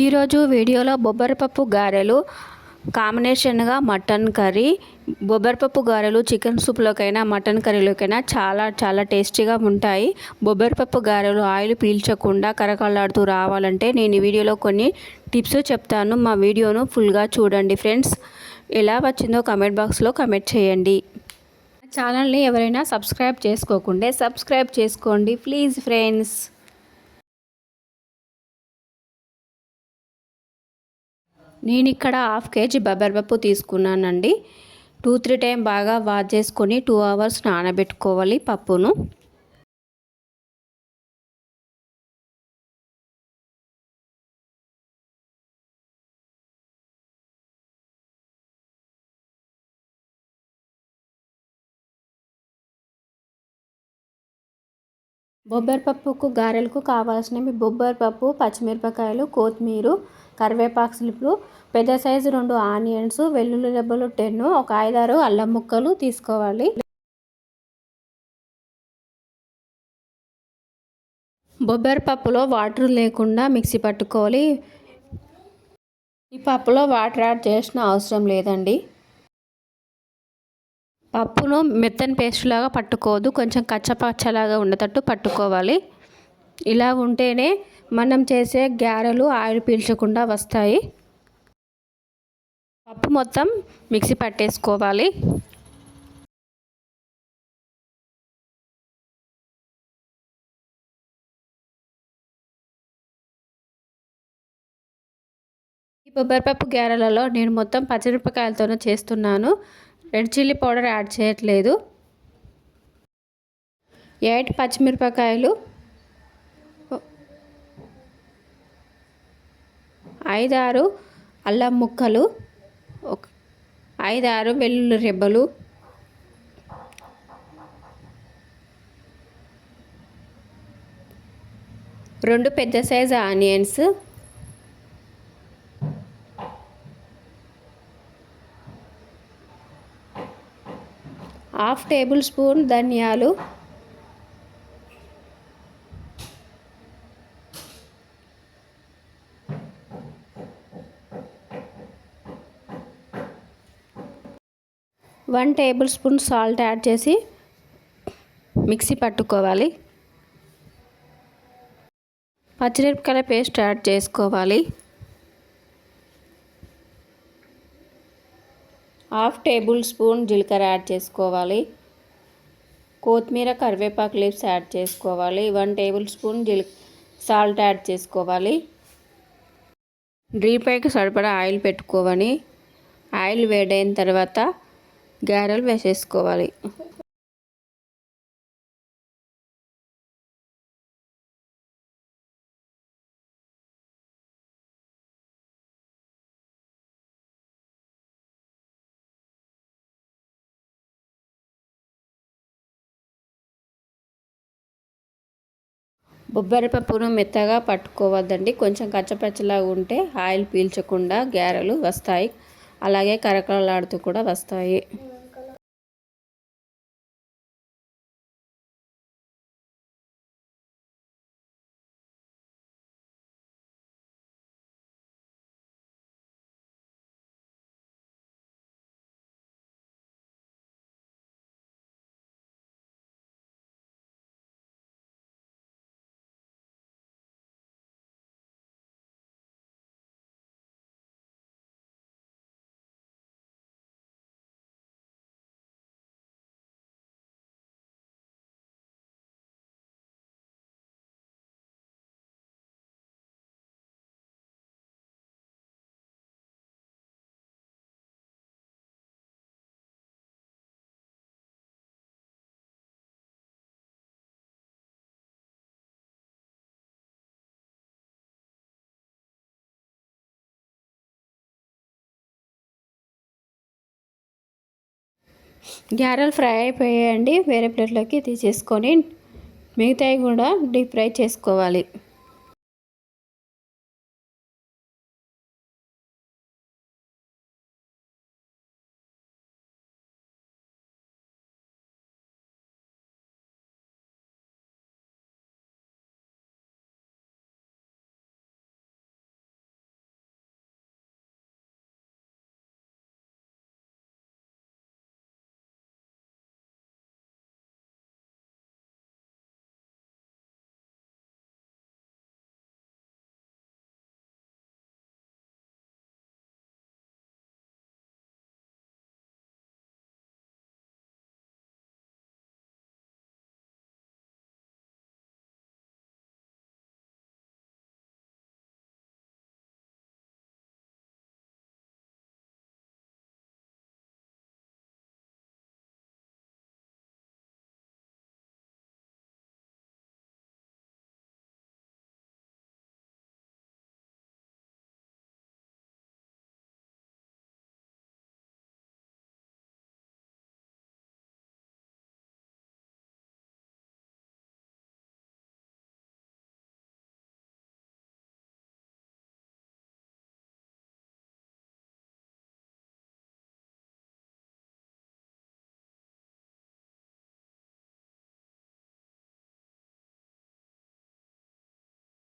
ఈరోజు వీడియోలో బొబ్బరపప్పు గారెలు కాంబినేషన్గా మటన్ కర్రీ. బొబ్బరపప్పు గారెలు చికెన్ సూప్లోకైనా మటన్ కర్రీలోకైనా చాలా టేస్టీగా ఉంటాయి. బొబ్బరపప్పు గారెలు ఆయిల్ పీల్చకుండా కరకలాడుతూ రావాలంటే నేను ఈ వీడియోలో కొన్ని టిప్స్ చెప్తాను. మా వీడియోను ఫుల్గా చూడండి ఫ్రెండ్స్. ఎలా వచ్చిందో కామెంట్ బాక్స్లో కామెంట్ చేయండి. ఛానల్ని ఎవరైనా సబ్స్క్రైబ్ చేసుకోకుంటే సబ్స్క్రైబ్ చేసుకోండి ప్లీజ్ ఫ్రెండ్స్. నేను ఇక్కడ 1/2 kg బొబ్బరపప్పు తీసుకున్నానండి. 2-3 టైం బాగా వాష్ చేసుకొని 2 hours నానబెట్టుకోవాలి పప్పును. బొబ్బరపప్పుకు గారెలకు కావాల్సినవి బొబ్బరపప్పు, పచ్చిమిరపకాయలు, కొత్తిమీర, కరివేపాకు, పెద్ద సైజు 2 ఆనియన్స్, వెల్లుల్లి రెబ్బలు 10, ఒక 5-6 అల్లం ముక్కలు తీసుకోవాలి. బొబ్బరపప్పులో వాటర్ లేకుండా మిక్సీ పట్టుకోవాలి. ఈ పప్పులో వాటర్ యాడ్ చేసిన అవసరం లేదండి. పప్పును మెత్తని పేస్ట్ లాగా పట్టుకోవద్దు, కొంచెం కచ్చపచ్చలాగా ఉండేటట్టు పట్టుకోవాలి. ఇలా ఉంటేనే మనం చేసే గారెలు ఆయిల్ పీల్చకుండా వస్తాయి. పప్పు మొత్తం మిక్సీ పట్టేసుకోవాలి. ఈ బొబ్బరపప్పు గారెలలో నేను మొత్తం పచ్చిమిరపకాయలతోనే చేస్తున్నాను. రెడ్ చిల్లీ పౌడర్ యాడ్ చేయట్లేదు. 8 పచ్చిమిరపకాయలు, 5-6 అల్లం ముక్కలు, 5-6 వెల్లుల్లి రెబ్బలు, 2 పెద్ద సైజు ఆనియన్స్, 1/2 టేబుల్ స్పూన్ ధనియాలు, 1 టేబుల్ స్పూన్ సాల్ట్ యాడ్ చేసి మిక్సీ పట్టుకోవాలి. పచ్చిమిరపకాయల పేస్ట్ యాడ్ చేసుకోవాలి. 1/2 టేబుల్ స్పూన్ జీలకర్ర యాడ్ చేసుకోవాలి. కొత్తిమీర, కరివేపాకు లీవ్స్ యాడ్ చేసుకోవాలి. 1 టేబుల్ స్పూన్ సాల్ట్ యాడ్ చేసుకోవాలి. డీప్ ఫ్రైకి సరిపడా ఆయిల్ పెట్టుకోవాలి. ఆయిల్ వేడైన తర్వాత గారెలు వేసేసుకోవాలి. బొబ్బరపప్పును మెత్తగా పట్టుకోవద్దండి, కొంచెం కచ్చపచ్చలాగా ఉంటే ఆయిల్ పీల్చకుండా గారెలు వస్తాయి, అలాగే కరకరలాడుతూ కూడా వస్తాయి. గారెలు ఫ్రై అయిపోయాయండి. వేరే ప్లేట్లోకి తీసేసుకొని మిగతాయి కూడా డీప్ ఫ్రై చేసుకోవాలి.